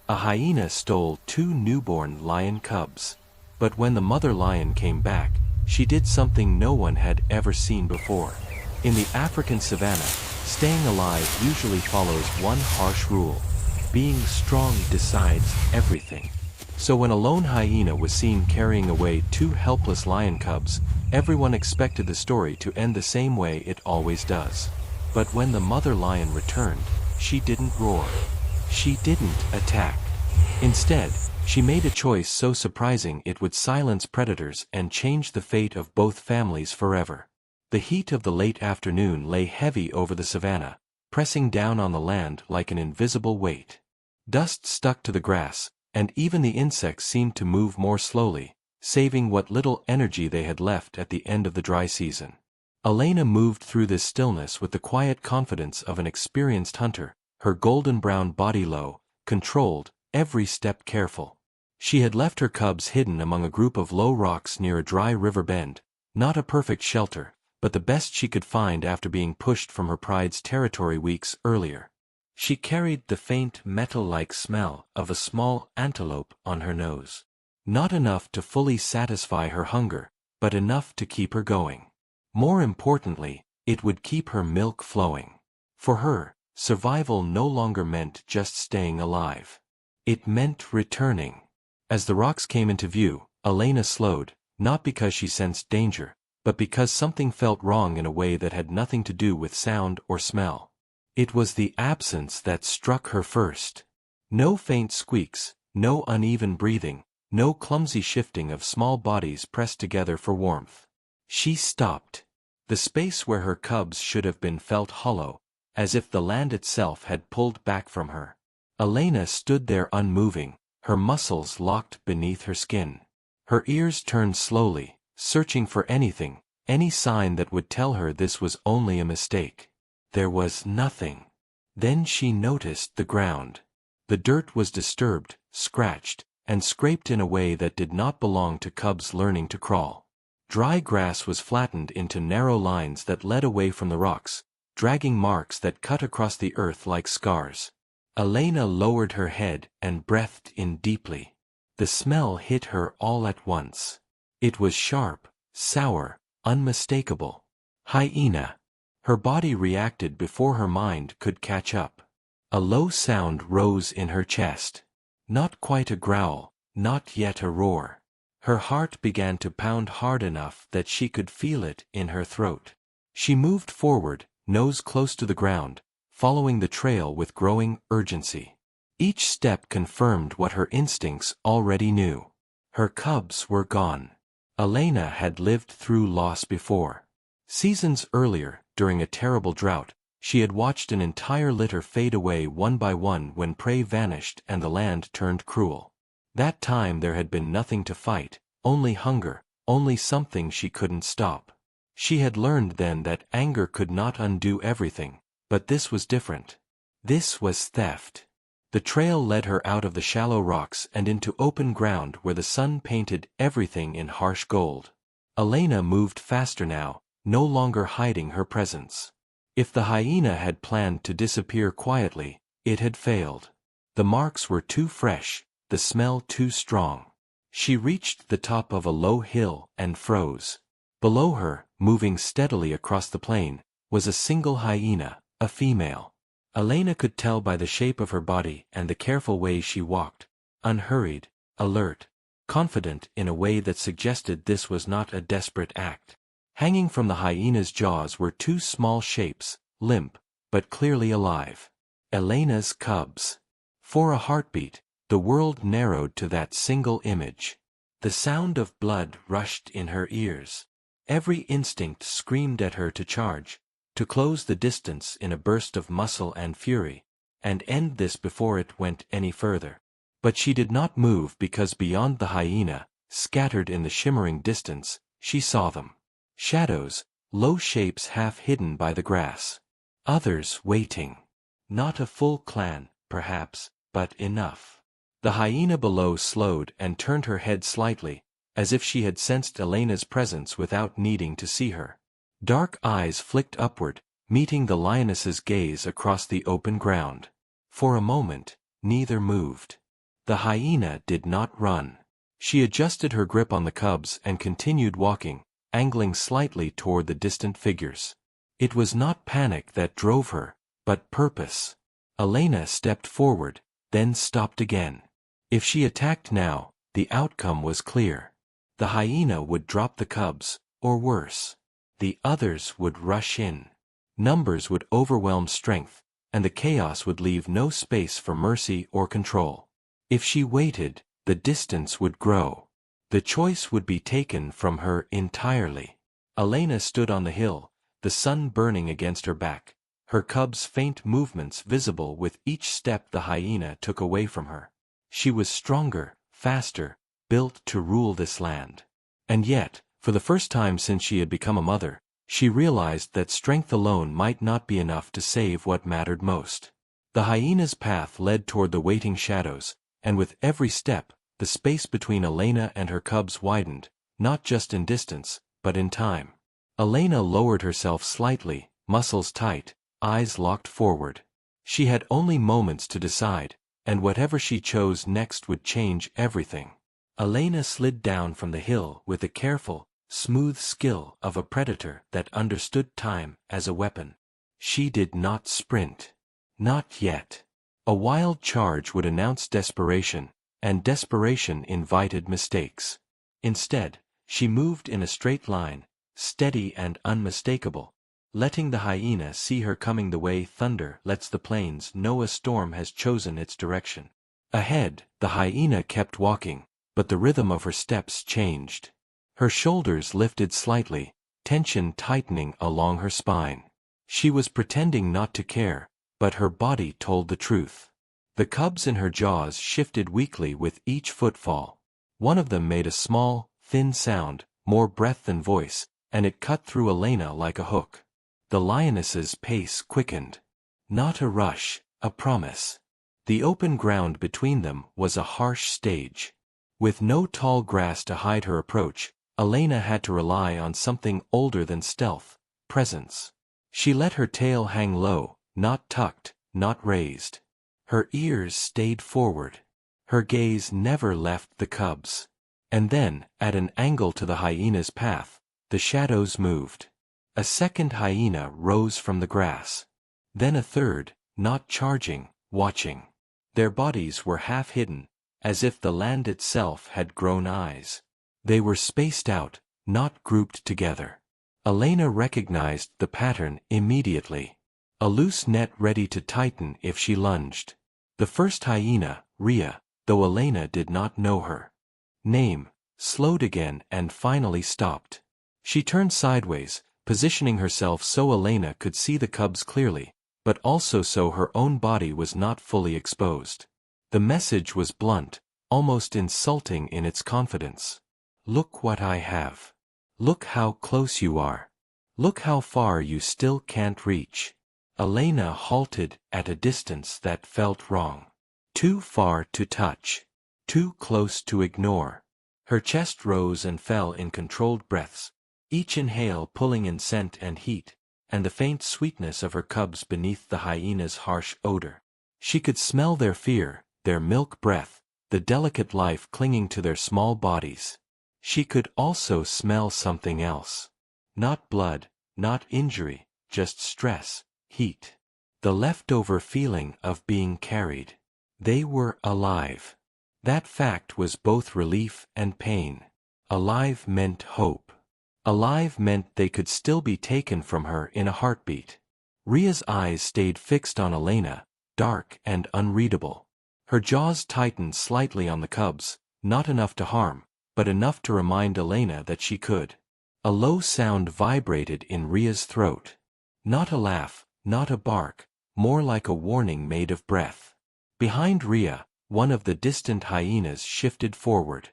A hyena stole two newborn lion cubs. But when the mother lion came back, she did something no one had ever seen before. In the African savanna, staying alive usually follows one harsh rule: being strong decides everything. So when a lone hyena was seen carrying away two helpless lion cubs, everyone expected the story to end the same way it always does. But when the mother lion returned, she didn't roar. She didn't attack. Instead, she made a choice so surprising it would silence predators and change the fate of both families forever. The heat of the late afternoon lay heavy over the savanna, pressing down on the land like an invisible weight. Dust stuck to the grass, and even the insects seemed to move more slowly, saving what little energy they had left at the end of the dry season. Elena moved through this stillness with the quiet confidence of an experienced hunter, her golden-brown body low, controlled, every step careful. She had left her cubs hidden among a group of low rocks near a dry river bend, not a perfect shelter, but the best she could find after being pushed from her pride's territory weeks earlier. She carried the faint metal-like smell of a small antelope on her nose. Not enough to fully satisfy her hunger, but enough to keep her going. More importantly, it would keep her milk flowing. For her, survival no longer meant just staying alive. It meant returning. As the rocks came into view, Elena slowed, not because she sensed danger, but because something felt wrong in a way that had nothing to do with sound or smell. It was the absence that struck her first. No faint squeaks, no uneven breathing, no clumsy shifting of small bodies pressed together for warmth. She stopped. The space where her cubs should have been felt hollow, as if the land itself had pulled back from her. Elena stood there unmoving, her muscles locked beneath her skin. Her ears turned slowly, searching for anything, any sign that would tell her this was only a mistake. There was nothing. Then she noticed the ground. The dirt was disturbed, scratched, and scraped in a way that did not belong to cubs learning to crawl. Dry grass was flattened into narrow lines that led away from the rocks, dragging marks that cut across the earth like scars. Elena lowered her head and breathed in deeply. The smell hit her all at once. It was sharp, sour, unmistakable. Hyena. Her body reacted before her mind could catch up. A low sound rose in her chest. Not quite a growl, not yet a roar. Her heart began to pound hard enough that she could feel it in her throat. She moved forward, nose close to the ground, following the trail with growing urgency. Each step confirmed what her instincts already knew. Her cubs were gone. Elena had lived through loss before. Seasons earlier, during a terrible drought, she had watched an entire litter fade away one by one when prey vanished and the land turned cruel. That time there had been nothing to fight, only hunger, only something she couldn't stop. She had learned then that anger could not undo everything, but this was different. This was theft. The trail led her out of the shallow rocks and into open ground where the sun painted everything in harsh gold. Elena moved faster now, no longer hiding her presence. If the hyena had planned to disappear quietly, it had failed. The marks were too fresh, the smell too strong. She reached the top of a low hill and froze. Below her, moving steadily across the plain, was a single hyena, a female. Elena could tell by the shape of her body and the careful way she walked, unhurried, alert, confident in a way that suggested this was not a desperate act. Hanging from the hyena's jaws were two small shapes, limp, but clearly alive. Elena's cubs. For a heartbeat, the world narrowed to that single image. The sound of blood rushed in her ears. Every instinct screamed at her to charge, to close the distance in a burst of muscle and fury, and end this before it went any further. But she did not move because beyond the hyena, scattered in the shimmering distance, she saw them. Shadows, low shapes half hidden by the grass. Others waiting. Not a full clan, perhaps, but enough. The hyena below slowed and turned her head slightly, as if she had sensed Elena's presence without needing to see her. Dark eyes flicked upward, meeting the lioness's gaze across the open ground. For a moment, neither moved. The hyena did not run. She adjusted her grip on the cubs and continued walking, angling slightly toward the distant figures. It was not panic that drove her, but purpose. Elena stepped forward, then stopped again. If she attacked now, the outcome was clear. The hyena would drop the cubs, or worse. The others would rush in. Numbers would overwhelm strength, and the chaos would leave no space for mercy or control. If she waited, the distance would grow. The choice would be taken from her entirely. Elena stood on the hill, the sun burning against her back, her cubs' faint movements visible with each step the hyena took away from her. She was stronger, faster, built to rule this land. And yet, for the first time since she had become a mother, she realized that strength alone might not be enough to save what mattered most. The hyena's path led toward the waiting shadows, and with every step, the space between Elena and her cubs widened, not just in distance, but in time. Elena lowered herself slightly, muscles tight, eyes locked forward. She had only moments to decide, and whatever she chose next would change everything. Elena slid down from the hill with the careful, smooth skill of a predator that understood time as a weapon. She did not sprint. Not yet. A wild charge would announce desperation, and desperation invited mistakes. Instead, she moved in a straight line, steady and unmistakable, letting the hyena see her coming the way thunder lets the plains know a storm has chosen its direction. Ahead, the hyena kept walking, but the rhythm of her steps changed. Her shoulders lifted slightly, tension tightening along her spine. She was pretending not to care, but her body told the truth. The cubs in her jaws shifted weakly with each footfall. One of them made a small, thin sound, more breath than voice, and it cut through Elena like a hook. The lioness's pace quickened. Not a rush, a promise. The open ground between them was a harsh stage. With no tall grass to hide her approach, Elena had to rely on something older than stealth, presence. She let her tail hang low, not tucked, not raised. Her ears stayed forward. Her gaze never left the cubs. And then, at an angle to the hyena's path, the shadows moved. A second hyena rose from the grass. Then a third, not charging, watching. Their bodies were half hidden, as if the land itself had grown eyes. They were spaced out, not grouped together. Elena recognized the pattern immediately. A loose net ready to tighten if she lunged. The first hyena, Rhea, though Elena did not know her name, slowed again and finally stopped. She turned sideways, positioning herself so Elena could see the cubs clearly, but also so her own body was not fully exposed. The message was blunt, almost insulting in its confidence. Look what I have. Look how close you are. Look how far you still can't reach. Elena halted at a distance that felt wrong. Too far to touch. Too close to ignore. Her chest rose and fell in controlled breaths, each inhale pulling in scent and heat, and the faint sweetness of her cubs beneath the hyena's harsh odor. She could smell their fear, their milk breath, the delicate life clinging to their small bodies. She could also smell something else. Not blood, not injury, just stress, heat. The leftover feeling of being carried. They were alive. That fact was both relief and pain. Alive meant hope. Alive meant they could still be taken from her in a heartbeat. Rhea's eyes stayed fixed on Elena, dark and unreadable. Her jaws tightened slightly on the cubs, not enough to harm, but enough to remind Elena that she could. A low sound vibrated in Rhea's throat. Not a laugh, not a bark, more like a warning made of breath. Behind Rhea, one of the distant hyenas shifted forward.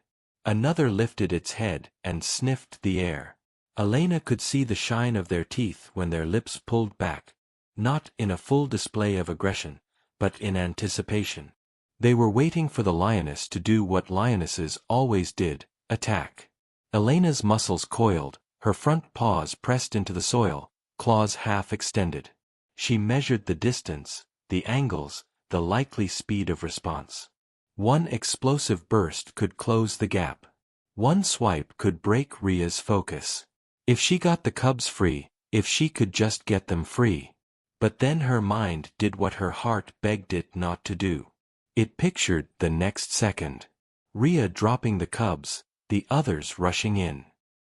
Another lifted its head and sniffed the air. Elena could see the shine of their teeth when their lips pulled back, not in a full display of aggression, but in anticipation. They were waiting for the lioness to do what lionesses always did, attack. Elena's muscles coiled, her front paws pressed into the soil, claws half extended. She measured the distance, the angles, the likely speed of response. One explosive burst could close the gap. One swipe could break Rhea's focus. If she got the cubs free, if she could just get them free. But then her mind did what her heart begged it not to do. It pictured the next second. Rhea dropping the cubs, the others rushing in.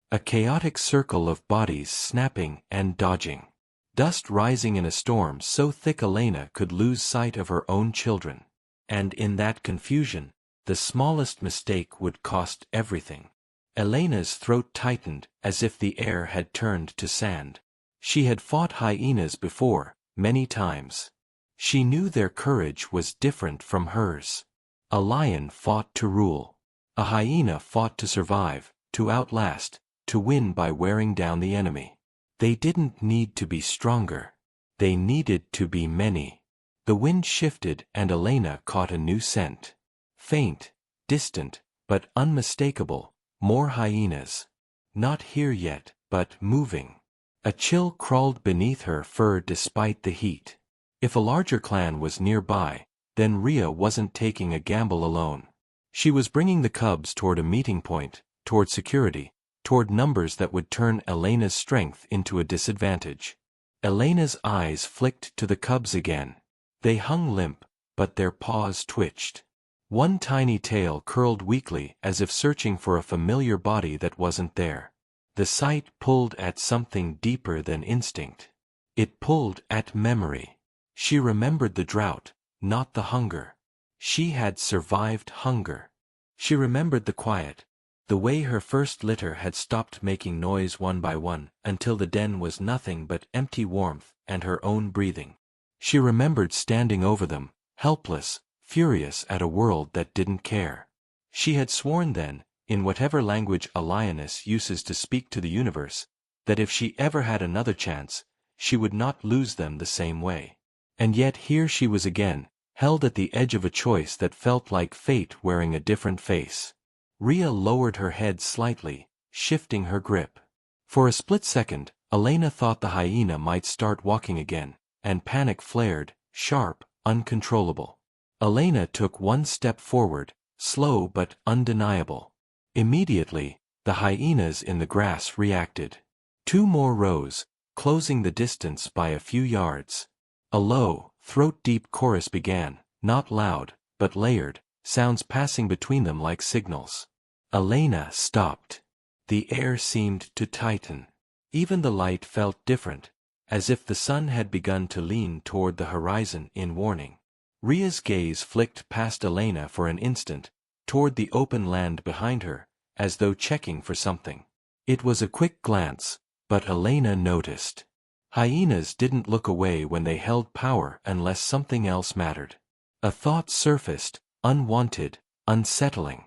A chaotic circle of bodies snapping and dodging. Dust rising in a storm so thick Elena could lose sight of her own children. And in that confusion, the smallest mistake would cost everything. Elena's throat tightened as if the air had turned to sand. She had fought hyenas before, many times. She knew their courage was different from hers. A lion fought to rule. A hyena fought to survive, to outlast, to win by wearing down the enemy. They didn't need to be stronger. They needed to be many. The wind shifted and Elena caught a new scent. Faint, distant, but unmistakable, more hyenas. Not here yet, but moving. A chill crawled beneath her fur despite the heat. If a larger clan was nearby, then Rhea wasn't taking a gamble alone. She was bringing the cubs toward a meeting point, toward security, toward numbers that would turn Elena's strength into a disadvantage. Elena's eyes flicked to the cubs again. They hung limp, but their paws twitched. One tiny tail curled weakly as if searching for a familiar body that wasn't there. The sight pulled at something deeper than instinct. It pulled at memory. She remembered the drought, not the hunger. She had survived hunger. She remembered the quiet, the way her first litter had stopped making noise one by one until the den was nothing but empty warmth and her own breathing. She remembered standing over them, helpless, furious at a world that didn't care. She had sworn then, in whatever language a lioness uses to speak to the universe, that if she ever had another chance, she would not lose them the same way. And yet here she was again, held at the edge of a choice that felt like fate wearing a different face. Rhea lowered her head slightly, shifting her grip. For a split second, Elena thought the hyena might start walking again, and panic flared, sharp, uncontrollable. Elena took one step forward, slow but undeniable. Immediately, the hyenas in the grass reacted. Two more rose, closing the distance by a few yards. A low, throat-deep chorus began, not loud, but layered, sounds passing between them like signals. Elena stopped. The air seemed to tighten. Even the light felt different, as if the sun had begun to lean toward the horizon in warning. Rhea's gaze flicked past Elena for an instant, toward the open land behind her, as though checking for something. It was a quick glance, but Elena noticed. Hyenas didn't look away when they held power unless something else mattered. A thought surfaced, unwanted, unsettling.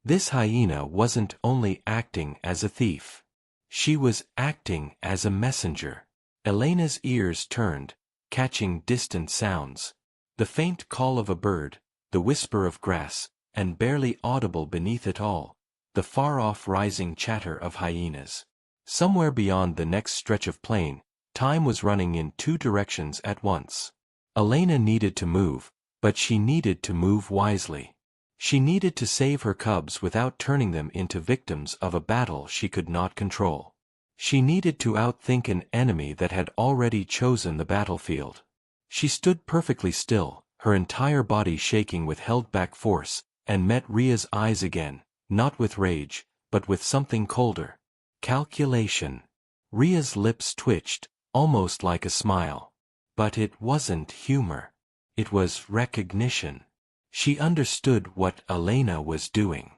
This hyena wasn't only acting as a thief. She was acting as a messenger. Elena's ears turned, catching distant sounds. The faint call of a bird, the whisper of grass, and barely audible beneath it all, the far-off rising chatter of hyenas. Somewhere beyond the next stretch of plain, time was running in two directions at once. Elena needed to move, but she needed to move wisely. She needed to save her cubs without turning them into victims of a battle she could not control. She needed to outthink an enemy that had already chosen the battlefield. She stood perfectly still, her entire body shaking with held-back force, and met Rhea's eyes again, not with rage, but with something colder. Calculation. Rhea's lips twitched, almost like a smile. But it wasn't humor. It was recognition. She understood what Elena was doing.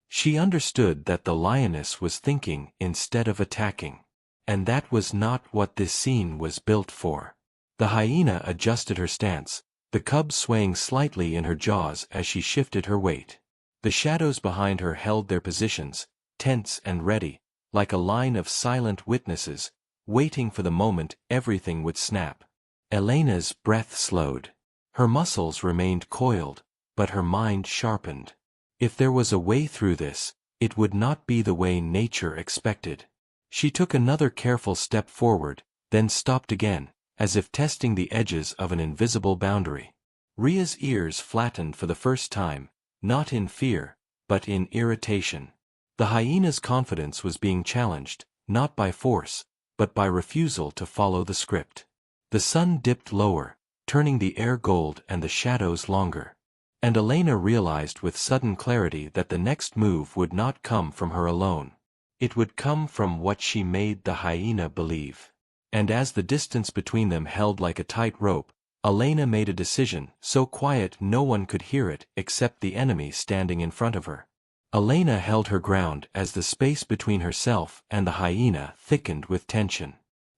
She understood that the lioness was thinking instead of attacking. And that was not what this scene was built for. The hyena adjusted her stance, the cub swaying slightly in her jaws as she shifted her weight. The shadows behind her held their positions, tense and ready, like a line of silent witnesses, waiting for the moment everything would snap. Elena's breath slowed. Her muscles remained coiled, but her mind sharpened. If there was a way through this, it would not be the way nature expected. She took another careful step forward, then stopped again, as if testing the edges of an invisible boundary. Rhea's ears flattened for the first time, not in fear, but in irritation. The hyena's confidence was being challenged, not by force, but by refusal to follow the script. The sun dipped lower, turning the air gold and the shadows longer. And Elena realized with sudden clarity that the next move would not come from her alone. It would come from what she made the hyena believe. And as the distance between them held like a tight rope, Elena made a decision, so quiet no one could hear it except the enemy standing in front of her. Elena held her ground as the space between herself and the hyena thickened with tension.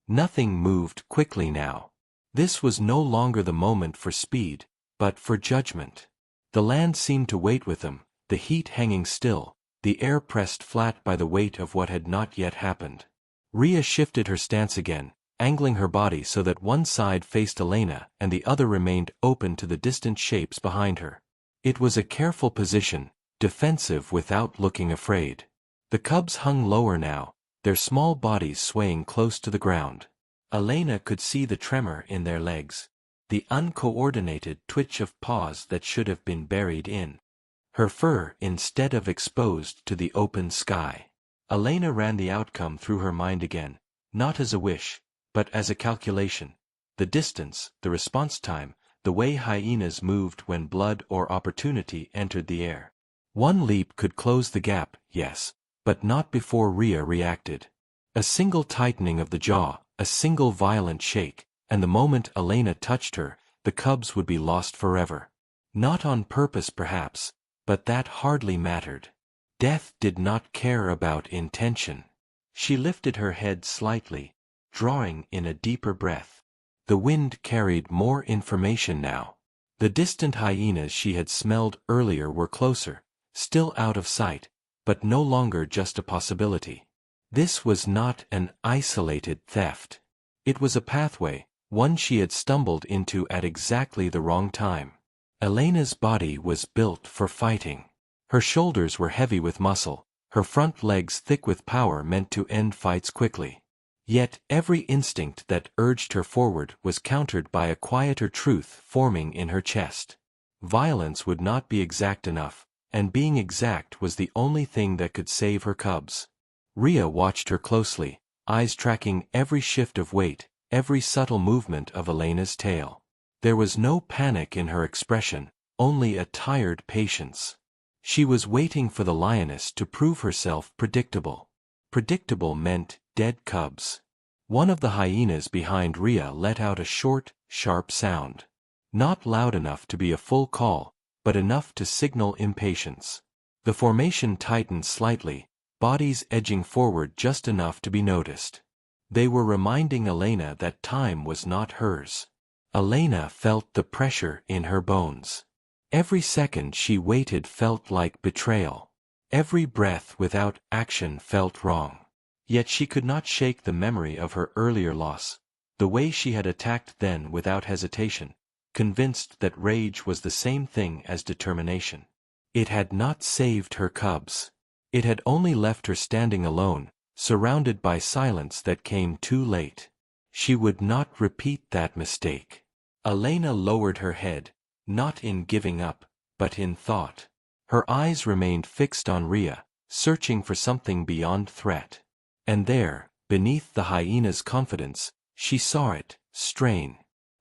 Nothing moved quickly now. This was no longer the moment for speed, but for judgment. The land seemed to wait with them, the heat hanging still, the air pressed flat by the weight of what had not yet happened. Rhea shifted her stance again, angling her body so that one side faced Elena and the other remained open to the distant shapes behind her. It was a careful position, defensive without looking afraid. The cubs hung lower now, their small bodies swaying close to the ground. Elena could see the tremor in their legs, the uncoordinated twitch of paws that should have been buried in her fur instead of exposed to the open sky. Elena ran the outcome through her mind again, not as a wish, but as a calculation. The distance, the response time, the way hyenas moved when blood or opportunity entered the air. One leap could close the gap, yes, but not before Rhea reacted. A single tightening of the jaw, a single violent shake, and the moment Elena touched her, the cubs would be lost forever. Not on purpose perhaps, but that hardly mattered. Death did not care about intention. She lifted her head slightly, drawing in a deeper breath. The wind carried more information now. The distant hyenas she had smelled earlier were closer, still out of sight, but no longer just a possibility. This was not an isolated theft. It was a pathway, one she had stumbled into at exactly the wrong time. Elena's body was built for fighting. Her shoulders were heavy with muscle, her front legs thick with power meant to end fights quickly. Yet every instinct that urged her forward was countered by a quieter truth forming in her chest. Violence would not be exact enough, and being exact was the only thing that could save her cubs. Rhea watched her closely, eyes tracking every shift of weight, every subtle movement of Elena's tail. There was no panic in her expression, only a tired patience. She was waiting for the lioness to prove herself predictable. Predictable meant dead cubs. One of the hyenas behind Rhea let out a short, sharp sound. Not loud enough to be a full call, but enough to signal impatience. The formation tightened slightly, bodies edging forward just enough to be noticed. They were reminding Elena that time was not hers. Elena felt the pressure in her bones. Every second she waited felt like betrayal. Every breath without action felt wrong. Yet she could not shake the memory of her earlier loss, the way she had attacked then without hesitation, convinced that rage was the same thing as determination. It had not saved her cubs. It had only left her standing alone, surrounded by silence that came too late. She would not repeat that mistake. Elena lowered her head, not in giving up, but in thought. Her eyes remained fixed on Rhea, searching for something beyond threat. And there, beneath the hyena's confidence, she saw it, strain.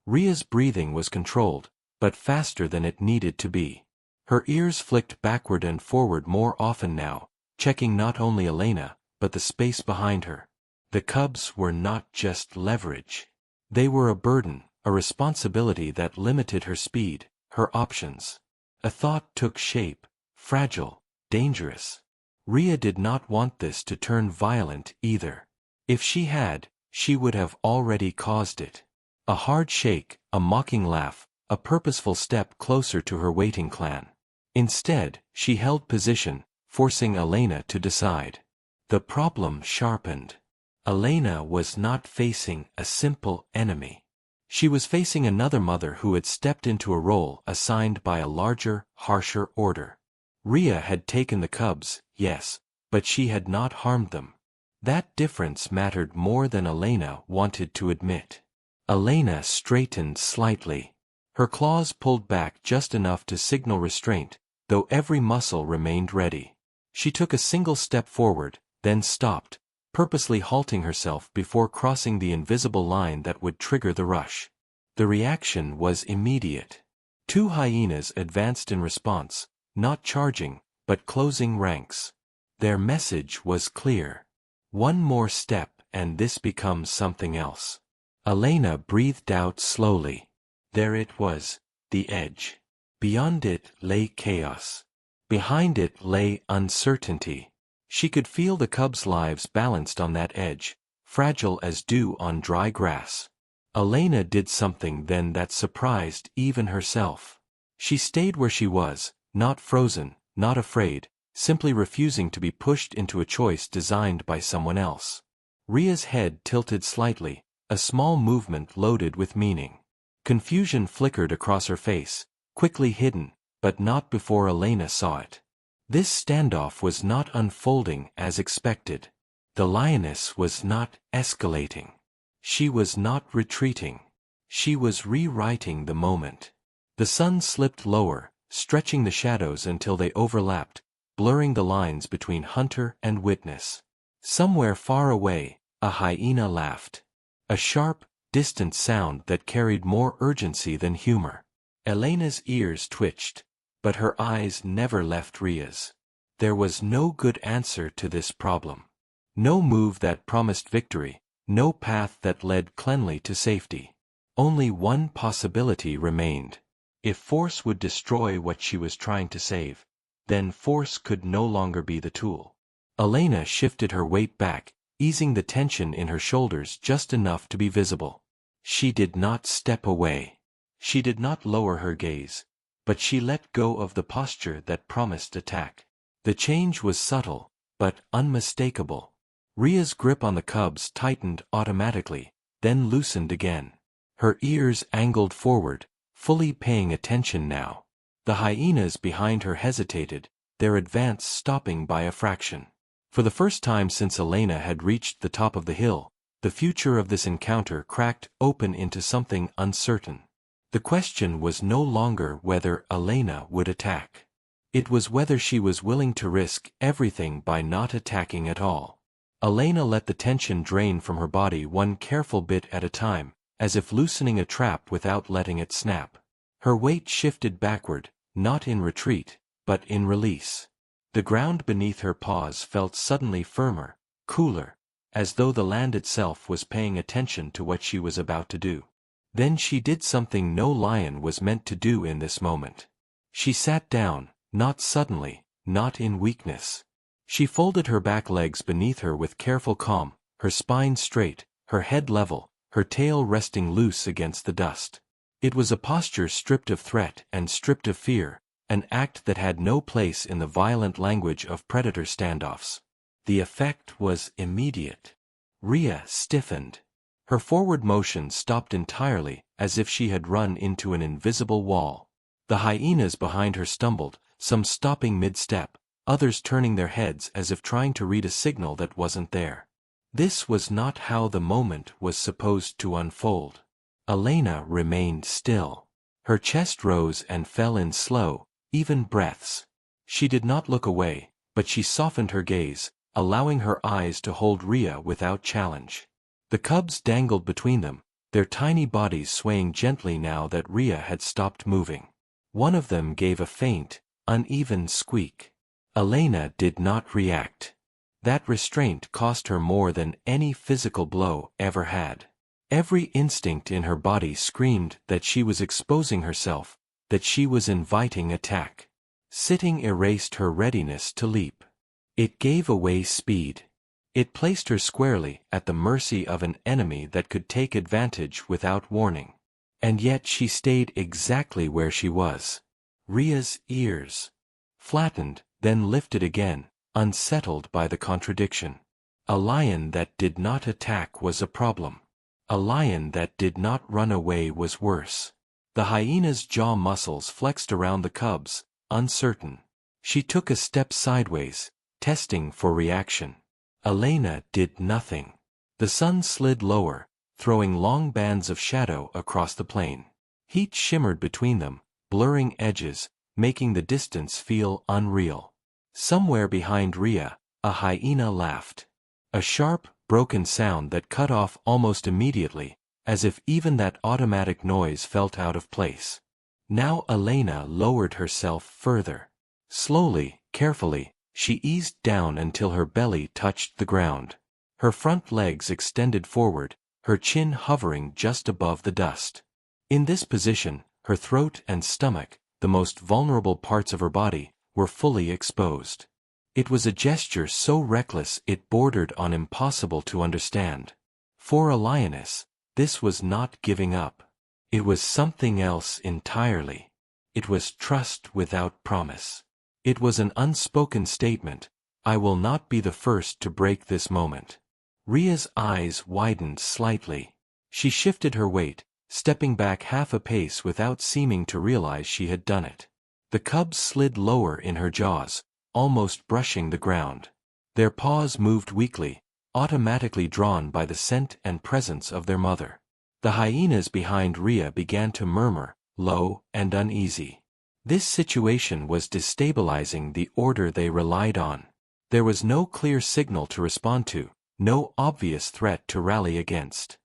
Rhea's breathing was controlled, but faster than it needed to be. Her ears flicked backward and forward more often now, checking not only Elena, but the space behind her. The cubs were not just leverage. They were a burden, a responsibility that limited her speed, her options. A thought took shape, fragile, dangerous. Rhea did not want this to turn violent either. If she had, she would have already caused it. A hard shake, a mocking laugh, a purposeful step closer to her waiting clan. Instead, she held position, forcing Elena to decide. The problem sharpened. Elena was not facing a simple enemy. She was facing another mother who had stepped into a role assigned by a larger, harsher order. Rhea had taken the cubs, yes, but she had not harmed them. That difference mattered more than Elena wanted to admit. Elena straightened slightly. Her claws pulled back just enough to signal restraint, though every muscle remained ready. She took a single step forward, then stopped, purposely halting herself before crossing the invisible line that would trigger the rush. The reaction was immediate. Two hyenas advanced in response, not charging, but closing ranks. Their message was clear. One more step and this becomes something else. Elena breathed out slowly. There it was, the edge. Beyond it lay chaos. Behind it lay uncertainty. She could feel the cubs' lives balanced on that edge, fragile as dew on dry grass. Elena did something then that surprised even herself. She stayed where she was, not frozen, not afraid, simply refusing to be pushed into a choice designed by someone else. Ria's head tilted slightly, a small movement loaded with meaning. Confusion flickered across her face, quickly hidden, but not before Elena saw it. This standoff was not unfolding as expected. The lioness was not escalating. She was not retreating. She was rewriting the moment. The sun slipped lower, stretching the shadows until they overlapped, blurring the lines between hunter and witness. Somewhere far away, a hyena laughed. A sharp, distant sound that carried more urgency than humor. Elena's ears twitched, but her eyes never left Ria's. There was no good answer to this problem. No move that promised victory, no path that led cleanly to safety. Only one possibility remained. If force would destroy what she was trying to save, then force could no longer be the tool. Elena shifted her weight back, easing the tension in her shoulders just enough to be visible. She did not step away. She did not lower her gaze, but she let go of the posture that promised attack. The change was subtle, but unmistakable. Ria's grip on the cubs tightened automatically, then loosened again. Her ears angled forward, fully paying attention now. The hyenas behind her hesitated, their advance stopping by a fraction. For the first time since Elena had reached the top of the hill, the future of this encounter cracked open into something uncertain. The question was no longer whether Elena would attack. It was whether she was willing to risk everything by not attacking at all. Elena let the tension drain from her body one careful bit at a time, as if loosening a trap without letting it snap. Her weight shifted backward, not in retreat, but in release. The ground beneath her paws felt suddenly firmer, cooler, as though the land itself was paying attention to what she was about to do. Then she did something no lion was meant to do in this moment. She sat down, not suddenly, not in weakness. She folded her back legs beneath her with careful calm, her spine straight, her head level, her tail resting loose against the dust. It was a posture stripped of threat and stripped of fear, an act that had no place in the violent language of predator standoffs. The effect was immediate. Ria stiffened. Her forward motion stopped entirely, as if she had run into an invisible wall. The hyenas behind her stumbled, some stopping mid-step, others turning their heads as if trying to read a signal that wasn't there. This was not how the moment was supposed to unfold. Elena remained still. Her chest rose and fell in slow, even breaths. She did not look away, but she softened her gaze, allowing her eyes to hold Ria without challenge. The cubs dangled between them, their tiny bodies swaying gently now that Ria had stopped moving. One of them gave a faint, uneven squeak. Elena did not react. That restraint cost her more than any physical blow ever had. Every instinct in her body screamed that she was exposing herself, that she was inviting attack. Sitting erased her readiness to leap. It gave away speed. It placed her squarely at the mercy of an enemy that could take advantage without warning. And yet she stayed exactly where she was. Ria's ears flattened, then lifted again, unsettled by the contradiction. A lion that did not attack was a problem. A lion that did not run away was worse. The hyena's jaw muscles flexed around the cubs, uncertain. She took a step sideways, testing for reaction. Elena did nothing. The sun slid lower, throwing long bands of shadow across the plain. Heat shimmered between them, blurring edges, making the distance feel unreal. Somewhere behind Rhea, a hyena laughed. A sharp, broken sound that cut off almost immediately, as if even that automatic noise felt out of place. Now Elena lowered herself further. Slowly, carefully, she eased down until her belly touched the ground. Her front legs extended forward, her chin hovering just above the dust. In this position, her throat and stomach, the most vulnerable parts of her body, were fully exposed. It was a gesture so reckless it bordered on impossible to understand. For a lioness, this was not giving up. It was something else entirely. It was trust without promise. It was an unspoken statement, I will not be the first to break this moment. Rhea's eyes widened slightly. She shifted her weight, stepping back half a pace without seeming to realize she had done it. The cubs slid lower in her jaws, almost brushing the ground. Their paws moved weakly, automatically drawn by the scent and presence of their mother. The hyenas behind Rhea began to murmur, low and uneasy. This situation was destabilizing the order they relied on. There was no clear signal to respond to, no obvious threat to rally against.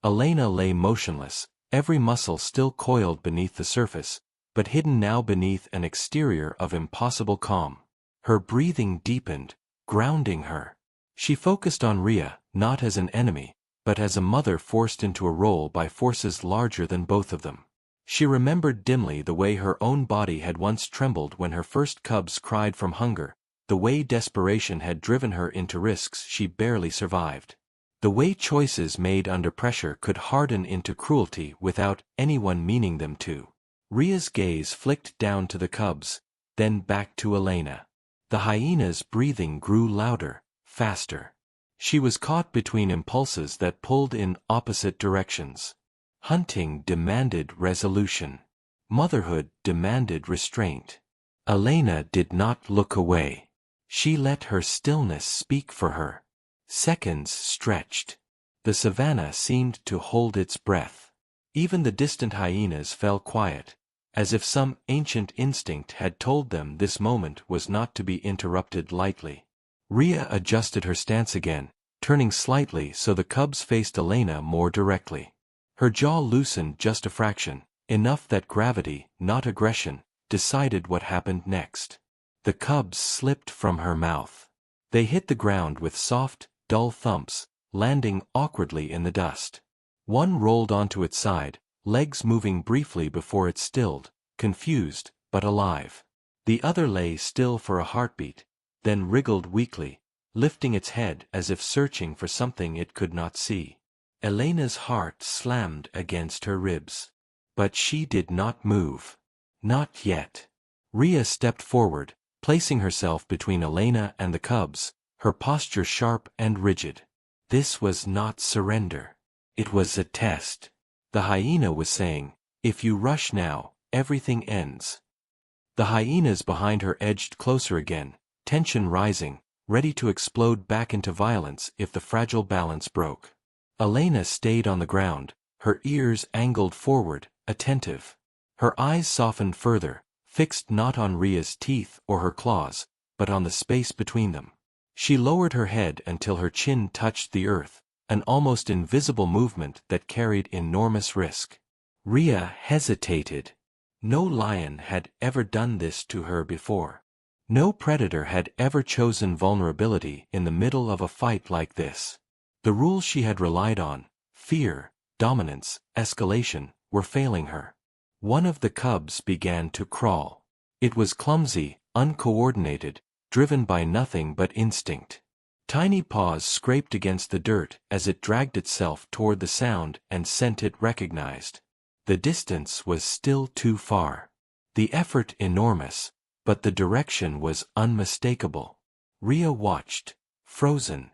Elena lay motionless, every muscle still coiled beneath the surface, but hidden now beneath an exterior of impossible calm. Her breathing deepened, grounding her. She focused on Rhea, not as an enemy, but as a mother forced into a role by forces larger than both of them. She remembered dimly the way her own body had once trembled when her first cubs cried from hunger, the way desperation had driven her into risks she barely survived. The way choices made under pressure could harden into cruelty without anyone meaning them to. Rhea's gaze flicked down to the cubs, then back to Elena. The hyena's breathing grew louder, faster. She was caught between impulses that pulled in opposite directions. Hunting demanded resolution. Motherhood demanded restraint. Elena did not look away. She let her stillness speak for her. Seconds stretched. The savanna seemed to hold its breath. Even the distant hyenas fell quiet, as if some ancient instinct had told them this moment was not to be interrupted lightly. Rhea adjusted her stance again, turning slightly so the cubs faced Elena more directly. Her jaw loosened just a fraction, enough that gravity, not aggression, decided what happened next. The cubs slipped from her mouth. They hit the ground with soft, dull thumps, landing awkwardly in the dust. One rolled onto its side, legs moving briefly before it stilled, confused, but alive. The other lay still for a heartbeat, then wriggled weakly, lifting its head as if searching for something it could not see. Elena's heart slammed against her ribs. But she did not move. Not yet. Rhea stepped forward, placing herself between Elena and the cubs, her posture sharp and rigid. This was not surrender. It was a test. The hyena was saying, if you rush now, everything ends. The hyenas behind her edged closer again, tension rising, ready to explode back into violence if the fragile balance broke. Elena stayed on the ground, her ears angled forward, attentive. Her eyes softened further, fixed not on Rhea's teeth or her claws, but on the space between them. She lowered her head until her chin touched the earth, an almost invisible movement that carried enormous risk. Rhea hesitated. No lion had ever done this to her before. No predator had ever chosen vulnerability in the middle of a fight like this. The rules she had relied on, fear, dominance, escalation, were failing her. One of the cubs began to crawl. It was clumsy, uncoordinated, driven by nothing but instinct. Tiny paws scraped against the dirt as it dragged itself toward the sound and scent it recognized. The distance was still too far. The effort enormous, but the direction was unmistakable. Rhea watched, frozen.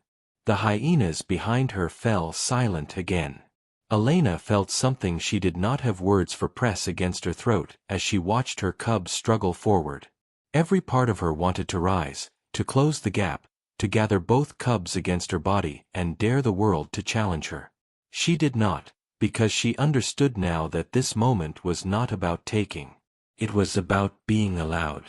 The hyenas behind her fell silent again. Elena felt something she did not have words for press against her throat as she watched her cubs struggle forward. Every part of her wanted to rise, to close the gap, to gather both cubs against her body and dare the world to challenge her. She did not, because she understood now that this moment was not about taking. It was about being allowed.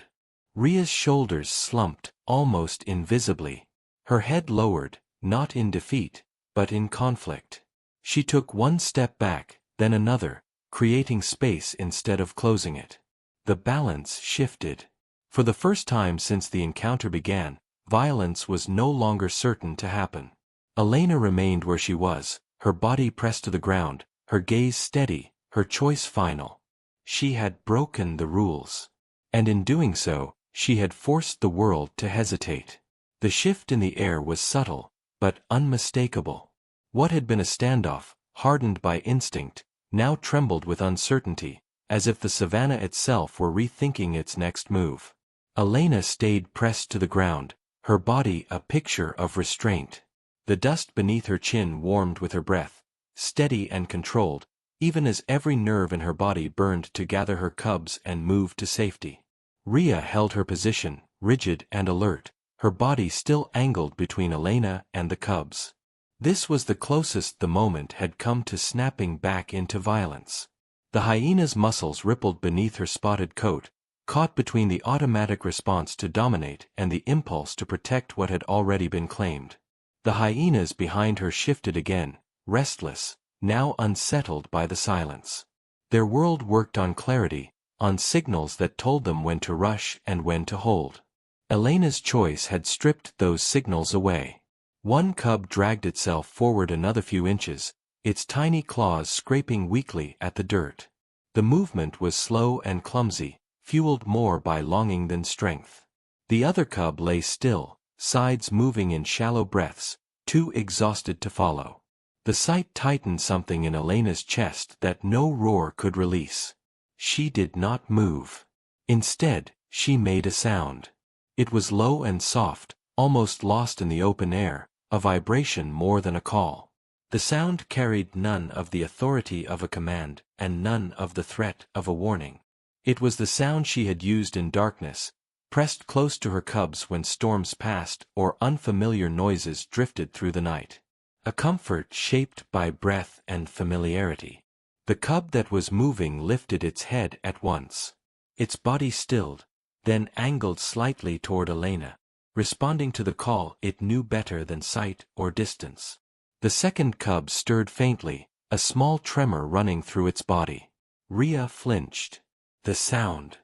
Rhea's shoulders slumped, almost invisibly. Her head lowered, not in defeat, but in conflict. She took one step back, then another, creating space instead of closing it. The balance shifted. For the first time since the encounter began, violence was no longer certain to happen. Elena remained where she was, her body pressed to the ground, her gaze steady, her choice final. She had broken the rules. And in doing so, she had forced the world to hesitate. The shift in the air was subtle, but unmistakable. What had been a standoff, hardened by instinct, now trembled with uncertainty, as if the savanna itself were rethinking its next move. Elena stayed pressed to the ground, her body a picture of restraint. The dust beneath her chin warmed with her breath, steady and controlled, even as every nerve in her body burned to gather her cubs and move to safety. Rhea held her position, rigid and alert, her body still angled between Elena and the cubs. This was the closest the moment had come to snapping back into violence. The hyena's muscles rippled beneath her spotted coat, caught between the automatic response to dominate and the impulse to protect what had already been claimed. The hyenas behind her shifted again, restless, now unsettled by the silence. Their world worked on clarity, on signals that told them when to rush and when to hold. Elena's choice had stripped those signals away. One cub dragged itself forward another few inches, its tiny claws scraping weakly at the dirt. The movement was slow and clumsy, fueled more by longing than strength. The other cub lay still, sides moving in shallow breaths, too exhausted to follow. The sight tightened something in Elena's chest that no roar could release. She did not move. Instead, she made a sound. It was low and soft, almost lost in the open air, a vibration more than a call. The sound carried none of the authority of a command, and none of the threat of a warning. It was the sound she had used in darkness, pressed close to her cubs when storms passed or unfamiliar noises drifted through the night. A comfort shaped by breath and familiarity. The cub that was moving lifted its head at once. Its body stilled, then angled slightly toward Elena, responding to the call it knew better than sight or distance. The second cub stirred faintly, a small tremor running through its body. Rhea flinched. The sound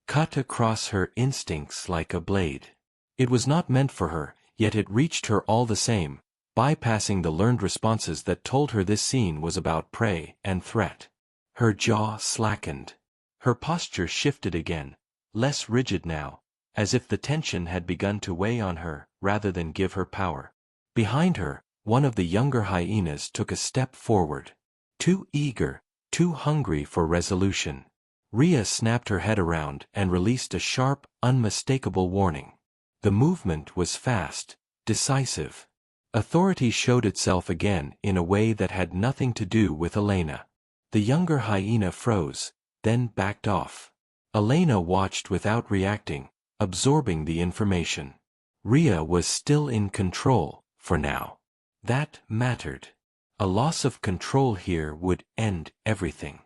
cut across her instincts like a blade. It was not meant for her, yet it reached her all the same, bypassing the learned responses that told her this scene was about prey and threat. Her jaw slackened. Her posture shifted again, less rigid now, as if the tension had begun to weigh on her rather than give her power. Behind her, one of the younger hyenas took a step forward. Too eager, too hungry for resolution. Rhea snapped her head around and released a sharp, unmistakable warning. The movement was fast, decisive. Authority showed itself again in a way that had nothing to do with Elena. The younger hyena froze, then backed off. Elena watched without reacting, absorbing the information. Rhea was still in control, for now. That mattered. A loss of control here would end everything.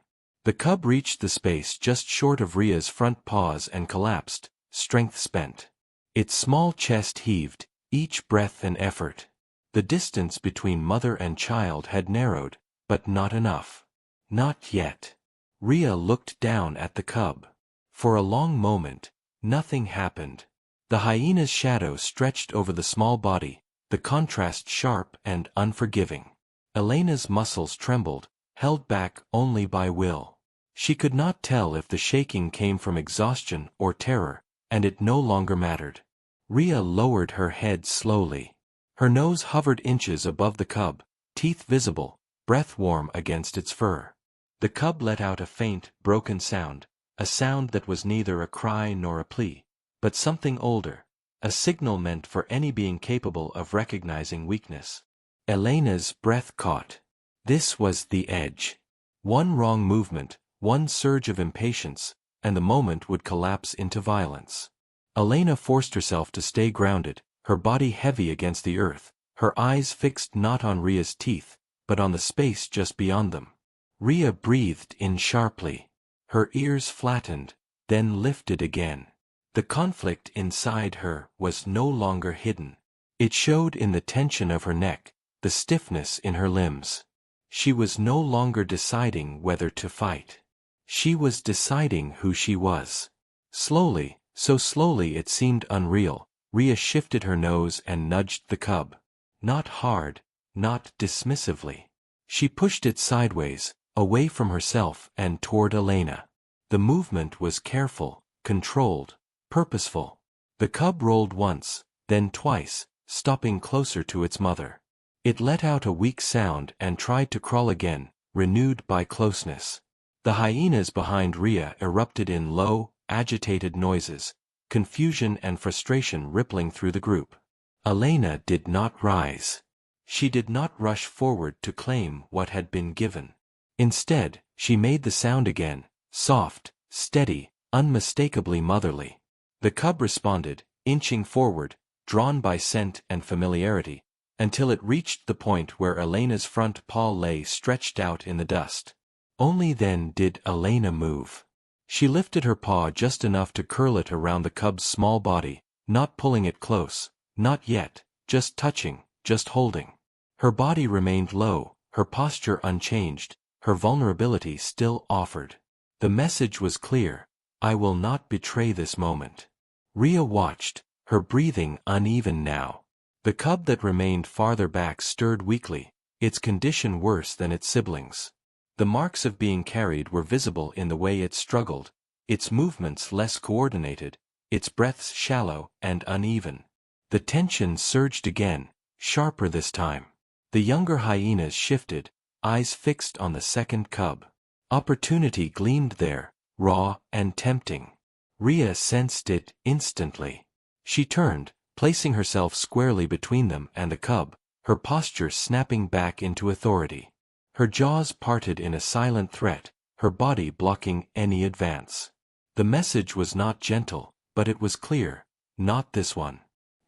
The cub reached the space just short of Rhea's front paws and collapsed, strength spent. Its small chest heaved, each breath an effort. The distance between mother and child had narrowed, but not enough. Not yet. Rhea looked down at the cub. For a long moment, nothing happened. The hyena's shadow stretched over the small body, the contrast sharp and unforgiving. Elena's muscles trembled, held back only by will. She could not tell if the shaking came from exhaustion or terror, and it no longer mattered. Rhea lowered her head slowly. Her nose hovered inches above the cub, teeth visible, breath warm against its fur. The cub let out a faint, broken sound, a sound that was neither a cry nor a plea, but something older, a signal meant for any being capable of recognizing weakness. Elena's breath caught. This was the edge. One wrong movement, one surge of impatience, and the moment would collapse into violence. Elena forced herself to stay grounded, her body heavy against the earth, her eyes fixed not on Rhea's teeth, but on the space just beyond them. Rhea breathed in sharply. Her ears flattened, then lifted again. The conflict inside her was no longer hidden. It showed in the tension of her neck, the stiffness in her limbs. She was no longer deciding whether to fight. She was deciding who she was. Slowly, so slowly it seemed unreal, Rhea shifted her nose and nudged the cub. Not hard, not dismissively. She pushed it sideways, away from herself and toward Elena. The movement was careful, controlled, purposeful. The cub rolled once, then twice, stopping closer to its mother. It let out a weak sound and tried to crawl again, renewed by closeness. The hyenas behind Rhea erupted in low, agitated noises, confusion and frustration rippling through the group. Elena did not rise. She did not rush forward to claim what had been given. Instead, she made the sound again, soft, steady, unmistakably motherly. The cub responded, inching forward, drawn by scent and familiarity, until it reached the point where Elena's front paw lay stretched out in the dust. Only then did Elena move. She lifted her paw just enough to curl it around the cub's small body, not pulling it close, not yet, just touching, just holding. Her body remained low, her posture unchanged, her vulnerability still offered. The message was clear: I will not betray this moment. Rhea watched, her breathing uneven now. The cub that remained farther back stirred weakly, its condition worse than its siblings. The marks of being carried were visible in the way it struggled, its movements less coordinated, its breaths shallow and uneven. The tension surged again, sharper this time. The younger hyenas shifted, eyes fixed on the second cub. Opportunity gleamed there, raw and tempting. Rhea sensed it instantly. She turned, placing herself squarely between them and the cub, her posture snapping back into authority. Her jaws parted in a silent threat, her body blocking any advance. The message was not gentle, but it was clear: not this one.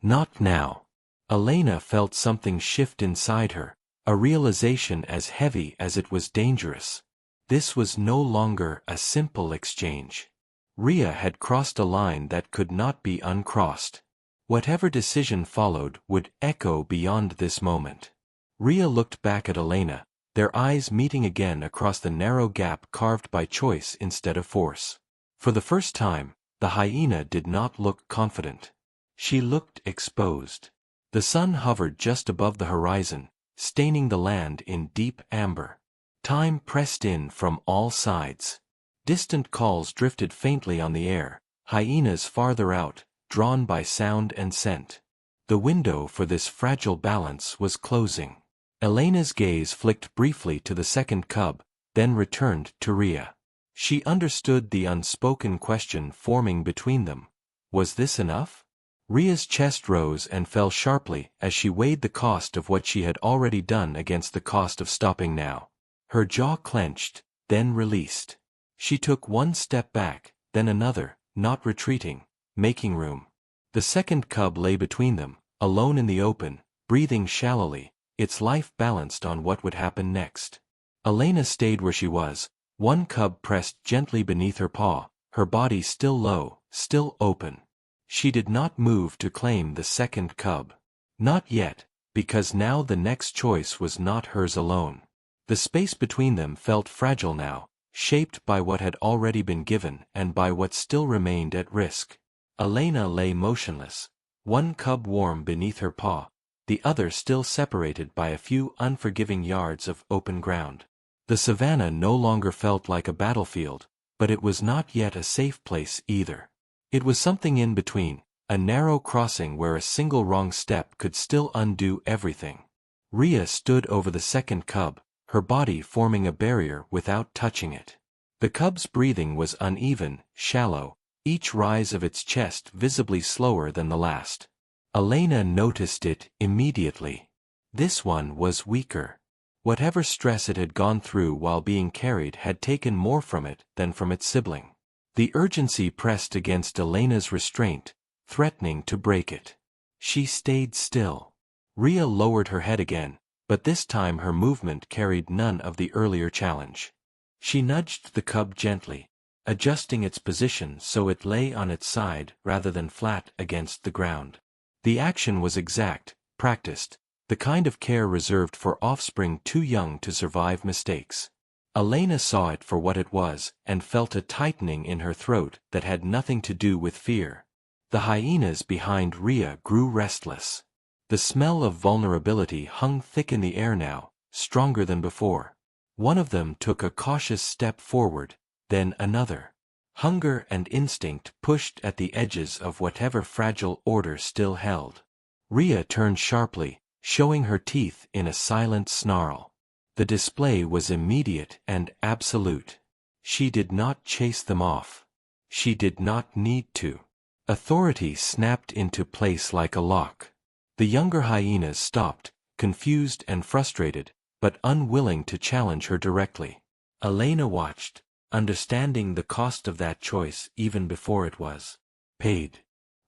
Not now. Elena felt something shift inside her, a realization as heavy as it was dangerous. This was no longer a simple exchange. Rhea had crossed a line that could not be uncrossed. Whatever decision followed would echo beyond this moment. Rhea looked back at Elena, their eyes meeting again across the narrow gap carved by choice instead of force. For the first time, the hyena did not look confident. She looked exposed. The sun hovered just above the horizon, staining the land in deep amber. Time pressed in from all sides. Distant calls drifted faintly on the air, hyenas farther out, drawn by sound and scent. The window for this fragile balance was closing. Elena's gaze flicked briefly to the second cub, then returned to Rhea. She understood the unspoken question forming between them. Was this enough? Rhea's chest rose and fell sharply as she weighed the cost of what she had already done against the cost of stopping now. Her jaw clenched, then released. She took one step back, then another, not retreating, making room. The second cub lay between them, alone in the open, breathing shallowly, its life balanced on what would happen next. Elena stayed where she was, one cub pressed gently beneath her paw, her body still low, still open. She did not move to claim the second cub. Not yet, because now the next choice was not hers alone. The space between them felt fragile now, shaped by what had already been given and by what still remained at risk. Elena lay motionless, one cub warm beneath her paw, the other still separated by a few unforgiving yards of open ground. The savanna no longer felt like a battlefield, but it was not yet a safe place either. It was something in between, a narrow crossing where a single wrong step could still undo everything. Rhea stood over the second cub, her body forming a barrier without touching it. The cub's breathing was uneven, shallow, each rise of its chest visibly slower than the last. Elena noticed it immediately. This one was weaker. Whatever stress it had gone through while being carried had taken more from it than from its sibling. The urgency pressed against Elena's restraint, threatening to break it. She stayed still. Rhea lowered her head again, but this time her movement carried none of the earlier challenge. She nudged the cub gently, adjusting its position so it lay on its side rather than flat against the ground. The action was exact, practiced, the kind of care reserved for offspring too young to survive mistakes. Elena saw it for what it was and felt a tightening in her throat that had nothing to do with fear. The hyenas behind Rhea grew restless. The smell of vulnerability hung thick in the air now, stronger than before. One of them took a cautious step forward, then another. Hunger and instinct pushed at the edges of whatever fragile order still held. Rhea turned sharply, showing her teeth in a silent snarl. The display was immediate and absolute. She did not chase them off. She did not need to. Authority snapped into place like a lock. The younger hyenas stopped, confused and frustrated, but unwilling to challenge her directly. Elena watched, understanding the cost of that choice even before it was paid.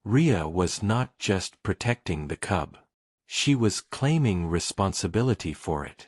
Rhea was not just protecting the cub. She was claiming responsibility for it.